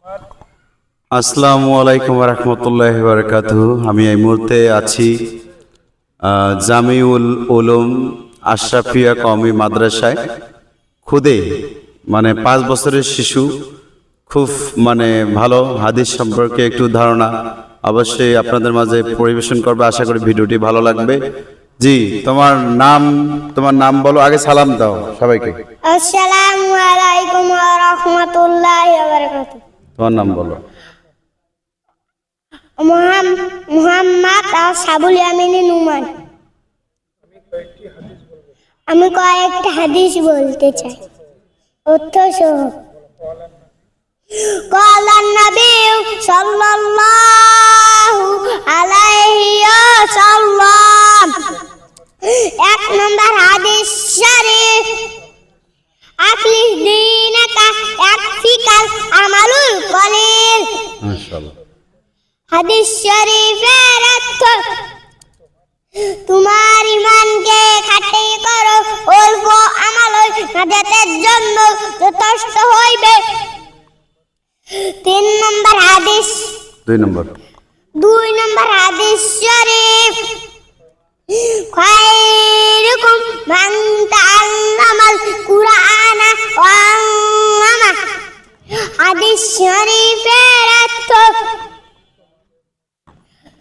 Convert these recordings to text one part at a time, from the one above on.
আসসালামু আলাইকুম রহমতুল্লাহি বারাকাতুহু। আমি এই মুহূর্তে আছি জামিউল উলুম আশরাফিয়া কওমি মাদ্রাসায়। খুদে 5 বছরের শিশু, খুব ভালো হাদিস সম্পর্কে একটু ধারণা অবশ্যই আপনাদের মাঝে পরিবেশন করবে। আশা করি ভিডিওটি ভালো লাগবে। জি, তোমার নাম বলো, আগে সালাম দাও সবাইকে। আসসালামু আলাইকুম ওয়া রাহমাতুল্লাহি ওয়া বারাকাতুহু। তোমার নাম বলো। মুহাম্মদ সাবুল ইয়ামিনী নুমান। আমি কয়েকটা হাদিস বলতে চাই অর্থ সহ। قال النبي صلى الله عليه وسلم। এক নম্বর হাদিস শরীফ, আকলিস দীনাকা ইয়াকফিকাল আমালুল কলিল। মাশাআল্লাহ। হাদিস শরীফের অর্থ, তোমার ঈমানকে খাঁটি করো, অল্প আমল নাজাতের জন্য যথেষ্ট হইবে। 3 নম্বর হাদিস। 2 নম্বর হাদিস শরীফ, খায়রুকুম মান তাআল্লামাল কুরআনা ওয়া আল্লামা। হাদিস শরীফের অর্থ,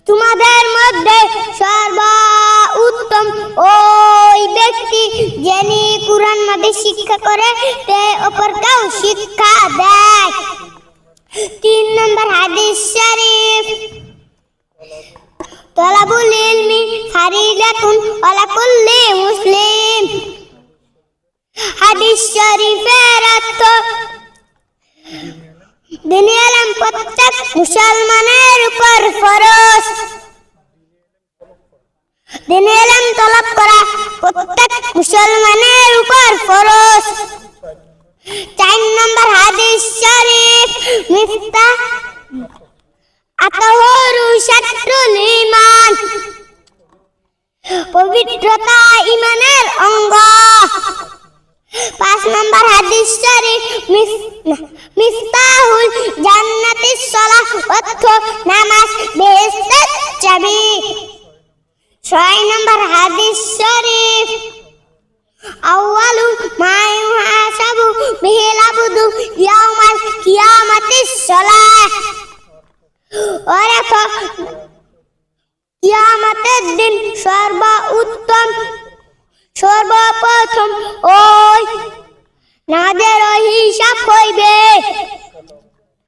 তোমাদের মধ্যে সর্বোত্তম ওই ব্যক্তি যিনি কুরআন মধ্যে শিক্ষা করে তে অপরকেও শিক্ষা দেয়। 3 নম্বর হাদিস শরীফ, তলাবুল ইলমি ফারিদাতুন আলা কুল্লি মুসলিম। হাদিস শরীফের অর্থ, দ্বীনি ইলম প্রত্যেক মুসলমানের উপর ফরজ। দ্বীনি ইলম তলব করা প্রত্যেক মুসলমানের উপর ফরজ। 4 নম্বর হাদিস শরীফ, মিফতাহ আতাহুরু শাত্রুল ঈমান। পবিত্রতা ঈমানের অঙ্গ। 5 নম্বর হাদিস শরীফ, মিফতাহুল জান্নাতিস সালাহ, অর্থ নামাজ বেহেশতের চাবি। 6 নম্বর হাদিস শরীফ, আউয়ালু মা ইউহাসাবু বিহিল আবদু ইয়াউমাল কিয়ামাতিস সালাহ। অর্থ কিয়ামতের দিন সর্বপ্রথম ওই নামাজের হিসাব হইবে।